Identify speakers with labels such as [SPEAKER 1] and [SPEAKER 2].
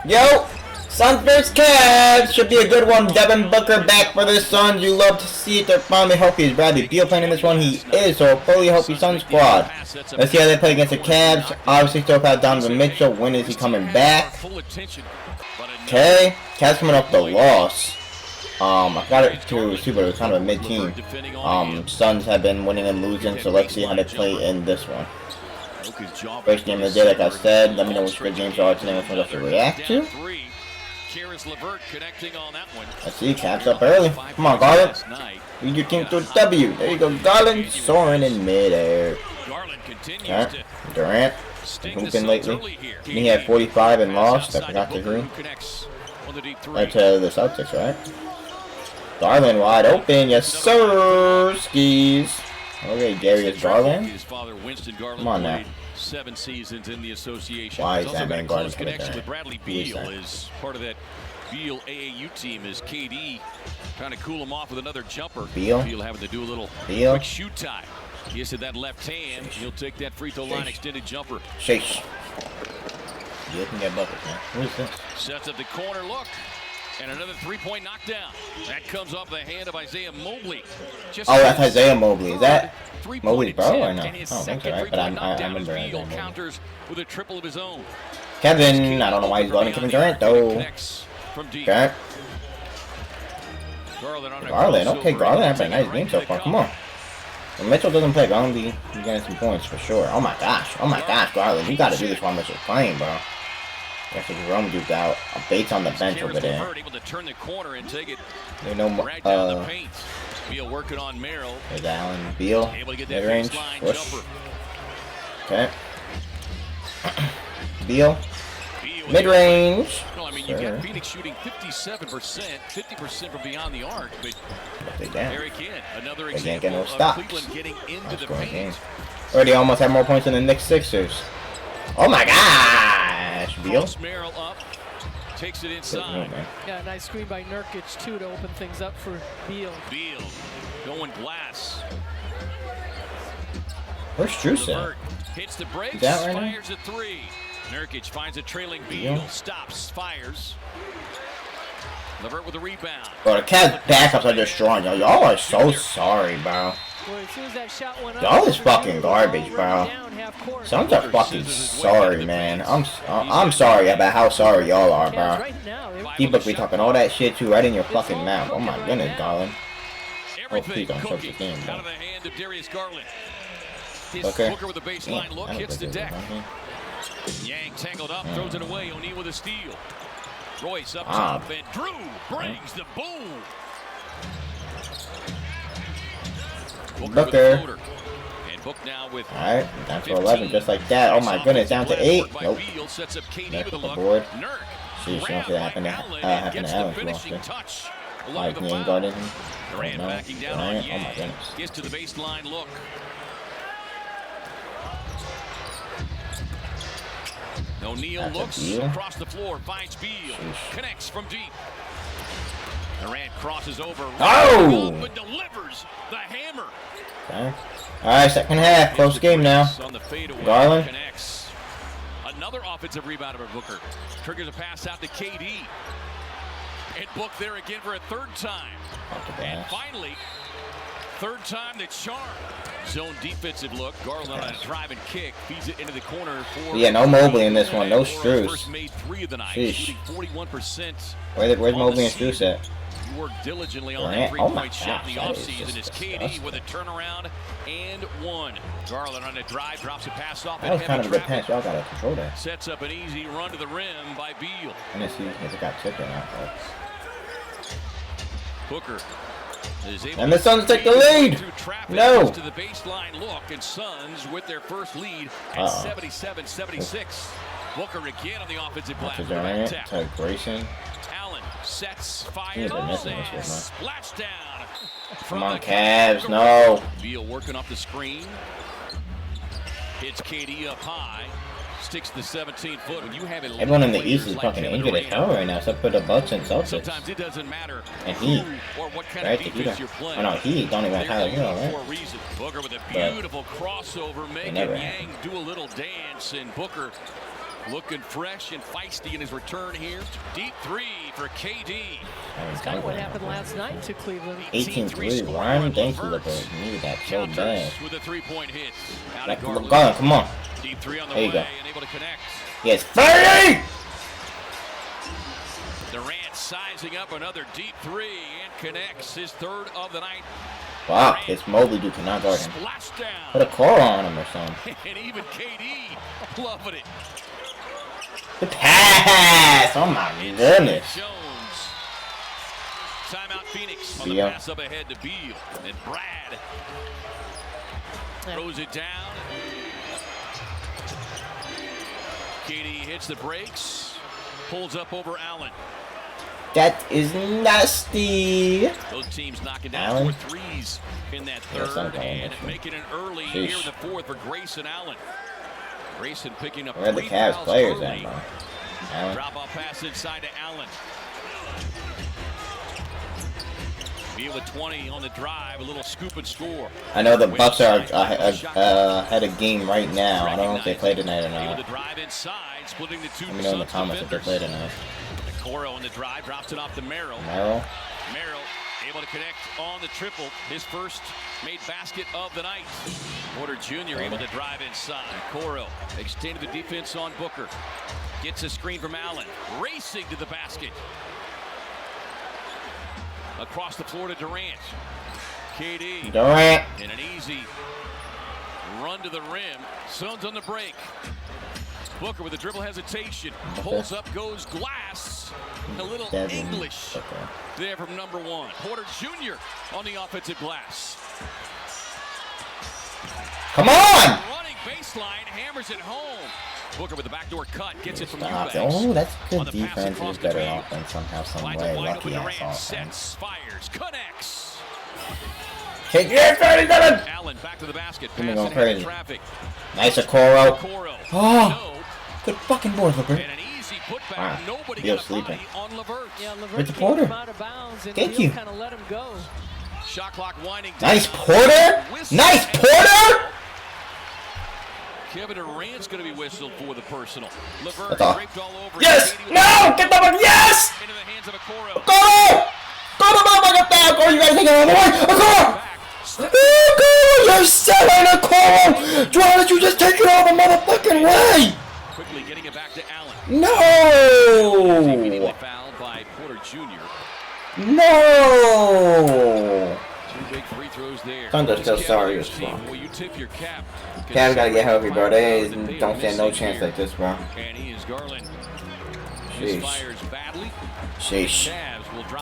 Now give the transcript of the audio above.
[SPEAKER 1] Yo! Suns vs Cavs! Should be a good one. Devin Booker back for the Suns. You love to see it. They're finally healthy. Is Bradley Beal playing in this one? He is. So a fully healthy Suns squad. Let's see how they play against the Cavs. Obviously still have Donovan Mitchell. When is he coming back? Okay. Cavs coming off the loss. I got it to see, but it was kind of a mid-team. Suns have been winning and losing, so let's see how they play in this one. First game of the day, like I said. Let me know which good games are today, which ones I should react to. Let's see, Cavs up early. Come on, Garland. Lead your team to a W. There you go, Garland. Soaring in midair. Okay. Durant. Hooping lately. He had 45 and lost. I forgot to agree. Right to the Celtics, right? Garland wide open. Yes, sir. Skis. Okay, Darius Garland. Come on now.
[SPEAKER 2] 7 seasons in the association.
[SPEAKER 1] Why is that man Garland coming
[SPEAKER 2] connection
[SPEAKER 1] down?
[SPEAKER 2] with Bradley Beal is part of that Beal AAU team as KD trying to cool him off with another jumper.
[SPEAKER 1] Beal
[SPEAKER 2] having to do a little quick shoot time. He to that left hand. He'll take that free throw line extended jumper.
[SPEAKER 1] Sheesh. You can get buckets, man. What is this?
[SPEAKER 2] Sets up the corner look. And another three-point knockdown. That comes off the hand of Isaiah Mobley.
[SPEAKER 1] Oh, that's Isaiah Mobley. Is that Mobley's bro or no? I don't think so, right? But I remember Isaiah Mobley.
[SPEAKER 2] Counters with a triple of his own.
[SPEAKER 1] Kevin, I don't know why he's guarding Kevin Durant, though. Okay. Garland, okay, Garland having a nice game so far. Come on. When Mitchell doesn't play, Garland be getting some points for sure. Oh my gosh, Garland, you gotta do this while Mitchell's playing, bro. That's a Jerome duked out. Bates on the bench over there. There's no more.
[SPEAKER 2] Beal working on Merrill.
[SPEAKER 1] There's Allen. Beal. Mid-range. Push. Okay. Beal. Mid-range.
[SPEAKER 2] Well, I mean, you got Phoenix shooting 57%, 50% from beyond the arc, but
[SPEAKER 1] they can't.
[SPEAKER 2] Another
[SPEAKER 1] they can't get no
[SPEAKER 2] of
[SPEAKER 1] stops.
[SPEAKER 2] Cleveland getting into the paint.
[SPEAKER 1] Already almost had more points than the Knicks Sixers. Oh my gosh, Beal.
[SPEAKER 2] Merrill up, takes it inside.
[SPEAKER 3] Yeah, nice screen by Nurkic too to open things up for Beal.
[SPEAKER 2] Beal going glass.
[SPEAKER 1] Where's Struce at?
[SPEAKER 2] Hits the brakes,
[SPEAKER 1] Right
[SPEAKER 2] fires a three. Nurkic finds a trailing Beal, stops, fires. LeVert with a rebound.
[SPEAKER 1] Bro, the Cavs backups are destroying y'all. Y'all are so sorry, bro. Y'all is fucking garbage, bro. Suns are fucking sorry, man. I'm sorry about how sorry y'all are, bro. D-Book be talking all that shit too right in your fucking mouth. Oh my goodness, Garland. Oh, please don't choke the game, bro. Okay.
[SPEAKER 2] Booker with a baseline look, hits the deck. Yang tangled up, throws it away. O'Neal with a steal. Royce up top, and Drew brings the boom.
[SPEAKER 1] Booker.
[SPEAKER 2] And Book now with
[SPEAKER 1] alright, down to 11, just like that. Oh my goodness, down to 8. Nope. That's the board. Sheesh, don't see that happen to Allen too often. Like, he ain't guarding him.
[SPEAKER 2] Durant backing down on Yang.
[SPEAKER 1] Oh my goodness.
[SPEAKER 2] Gets to the baseline look. O'Neal looks across the floor, finds Beal, connects from deep. Durant crosses over, but delivers the hammer.
[SPEAKER 1] Okay. Alright, second half, close game now. Garland
[SPEAKER 2] connects. Another offensive rebound of Booker. Triggers a pass out to KD. And Book there again for a third time. And finally, third time the charm. Zone defensive look. Garland on a drive and kick. Feeds it into the corner for...
[SPEAKER 1] Yeah, no Mobley in this one. No Struce.
[SPEAKER 2] Made 3 of the night,
[SPEAKER 1] sheesh.
[SPEAKER 2] 41%.
[SPEAKER 1] Where's Mobley and Struce at?
[SPEAKER 2] You worked diligently on that three-point shot in the offseason. It's KD with a turnaround and one. Garland on a drive, drops a pass off.
[SPEAKER 1] That was kind of a good pass. Y'all got to control that.
[SPEAKER 2] Sets up an easy run to the rim by Beal.
[SPEAKER 1] And let's see if it got tipped or not.
[SPEAKER 2] Booker.
[SPEAKER 1] And the Suns take the lead. No.
[SPEAKER 2] To the baseline look, and Suns with their first lead at 77-76. Booker again on the offensive glass.
[SPEAKER 1] To Grayson.
[SPEAKER 2] Allen sets, fires, and splash down.
[SPEAKER 1] Come on, Cavs, no.
[SPEAKER 2] Beal working up the screen. Hits KD up high. Sticks the 17-foot. When you have
[SPEAKER 1] everyone in the East is fucking injured as hell right now, except for the Bucks and Celtics.
[SPEAKER 2] Sometimes it doesn't matter.
[SPEAKER 1] And Heat.
[SPEAKER 2] Or what kind
[SPEAKER 1] right?
[SPEAKER 2] of defense you're playing.
[SPEAKER 1] Oh no, Heat don't even have Tyler Hero, right?
[SPEAKER 2] For a reason. Booker with a beautiful crossover, making Yang do a little dance, and Booker Looking fresh and feisty in his return here. Deep three for KD.
[SPEAKER 3] That's kind of what happened last night to Cleveland.
[SPEAKER 1] 18-3. Ryan, thank you, LeBert. Needed that so bad.
[SPEAKER 2] With a 3-point hit.
[SPEAKER 1] Garland, come on.
[SPEAKER 2] Deep three on the
[SPEAKER 1] There you go.
[SPEAKER 2] and able to connect.
[SPEAKER 1] Yes, 30!
[SPEAKER 2] Durant sizing up another deep three and connects his third of the night.
[SPEAKER 1] Wow, this Mobley dude cannot guard him.
[SPEAKER 2] Splashdown.
[SPEAKER 1] Put a core on him or something.
[SPEAKER 2] And even KD loving it.
[SPEAKER 1] The pass! Oh my goodness.
[SPEAKER 2] Jones. Timeout Phoenix on the
[SPEAKER 1] Beal.
[SPEAKER 2] pass up ahead to Beal. And Brad throws it down. KD hits the brakes. Pulls up over Allen.
[SPEAKER 1] That is nasty.
[SPEAKER 2] Both teams knocking down
[SPEAKER 1] Allen.
[SPEAKER 2] 4 threes in that
[SPEAKER 1] Yes,
[SPEAKER 2] third
[SPEAKER 1] I'm
[SPEAKER 2] and
[SPEAKER 1] going
[SPEAKER 2] making it early
[SPEAKER 1] Sheesh.
[SPEAKER 2] here in the fourth for Grayson Allen. Grayson picking up
[SPEAKER 1] Where are the
[SPEAKER 2] 3
[SPEAKER 1] Cavs
[SPEAKER 2] fouls
[SPEAKER 1] players
[SPEAKER 2] early.
[SPEAKER 1] at, bro? Allen.
[SPEAKER 2] Drop off pass inside to Allen. Beal with 20 on the drive, a little scoop and score.
[SPEAKER 1] I know the Bucks are ahead of game right now. I don't know if they play tonight or
[SPEAKER 2] Able to
[SPEAKER 1] not.
[SPEAKER 2] drive inside, splitting the two.
[SPEAKER 1] Let me know in the
[SPEAKER 2] Suns
[SPEAKER 1] comments if they play
[SPEAKER 2] defenders.
[SPEAKER 1] tonight.
[SPEAKER 2] Coro on the drive, drops it off to Merrill.
[SPEAKER 1] Merrill.
[SPEAKER 2] Merrill able to connect on the triple, his first made basket of the night. Porter Jr. able to drive inside. Coro extended the defense on Booker. Gets a screen from Allen, racing to the basket. Across the floor to Durant. KD.
[SPEAKER 1] Durant.
[SPEAKER 2] And an easy run to the rim. Suns on the break. Booker with a dribble hesitation. Pulls up, goes glass. A little
[SPEAKER 1] Devin
[SPEAKER 2] English
[SPEAKER 1] Booker.
[SPEAKER 2] there from number 1. Porter Jr. on the offensive glass.
[SPEAKER 1] Come on!
[SPEAKER 2] Running baseline, hammers it home. Booker with the backdoor cut, gets it from
[SPEAKER 1] Stop.
[SPEAKER 2] Eubanks.
[SPEAKER 1] Oh, that's
[SPEAKER 2] On
[SPEAKER 1] good
[SPEAKER 2] the pass
[SPEAKER 1] defense.
[SPEAKER 2] across
[SPEAKER 1] It's
[SPEAKER 2] the
[SPEAKER 1] better
[SPEAKER 2] paint.
[SPEAKER 1] offense somehow, some
[SPEAKER 2] Finds a
[SPEAKER 1] way.
[SPEAKER 2] wide open
[SPEAKER 1] Lucky ass
[SPEAKER 2] Durant,
[SPEAKER 1] offense.
[SPEAKER 2] sets, fires, connects.
[SPEAKER 1] Take your 37!
[SPEAKER 2] Allen back to the basket.
[SPEAKER 1] Give me
[SPEAKER 2] Pass
[SPEAKER 1] going
[SPEAKER 2] and headed
[SPEAKER 1] crazy.
[SPEAKER 2] traffic.
[SPEAKER 1] Nice Okoro.
[SPEAKER 2] Coro.
[SPEAKER 1] Oh, good fucking board,
[SPEAKER 2] No.
[SPEAKER 1] LeBert.
[SPEAKER 2] And an easy putback.
[SPEAKER 1] Wow.
[SPEAKER 2] Nobody
[SPEAKER 1] Beal
[SPEAKER 2] got a
[SPEAKER 1] sleeping.
[SPEAKER 2] body on LeVert.
[SPEAKER 3] Yeah,
[SPEAKER 1] With
[SPEAKER 3] LeVert
[SPEAKER 1] the
[SPEAKER 3] kicked
[SPEAKER 1] Porter.
[SPEAKER 3] him out of bounds, and
[SPEAKER 1] Thank
[SPEAKER 3] Beal
[SPEAKER 1] you.
[SPEAKER 3] kind of let him go.
[SPEAKER 2] Shot clock winding down.
[SPEAKER 1] Nice Porter! Nice Porter!
[SPEAKER 2] Kevin Durant's going to be whistled for the personal. LeVert
[SPEAKER 1] That's all.
[SPEAKER 2] draped all over.
[SPEAKER 1] Yes!
[SPEAKER 2] KD with
[SPEAKER 1] No! Get the ball! Yes!
[SPEAKER 2] into the hands of Okoro.
[SPEAKER 1] Go! Go to ball like a bad goal! You gotta take it all the way! Okoro!
[SPEAKER 2] Back.
[SPEAKER 1] Okoro! You're selling Okoro! Why don't you just take it all the motherfucking way?
[SPEAKER 2] Quickly getting it back to Allen. Immediately
[SPEAKER 1] No!
[SPEAKER 2] fouled by Porter Jr.
[SPEAKER 1] No!
[SPEAKER 2] 2 big free throws there.
[SPEAKER 1] Suns are
[SPEAKER 2] This
[SPEAKER 1] still sorry
[SPEAKER 2] Cavaliers
[SPEAKER 1] as
[SPEAKER 2] team,
[SPEAKER 1] fuck.
[SPEAKER 2] will you tip your cap?
[SPEAKER 1] Cavs gotta get healthy, bro. They
[SPEAKER 2] They
[SPEAKER 1] don't
[SPEAKER 2] are
[SPEAKER 1] stand no
[SPEAKER 2] missing
[SPEAKER 1] chance
[SPEAKER 2] here.
[SPEAKER 1] like this, bro.
[SPEAKER 2] And he is Garland.
[SPEAKER 1] Sheesh.
[SPEAKER 2] Misfires badly.
[SPEAKER 1] Sheesh.
[SPEAKER 2] Cavs will drop.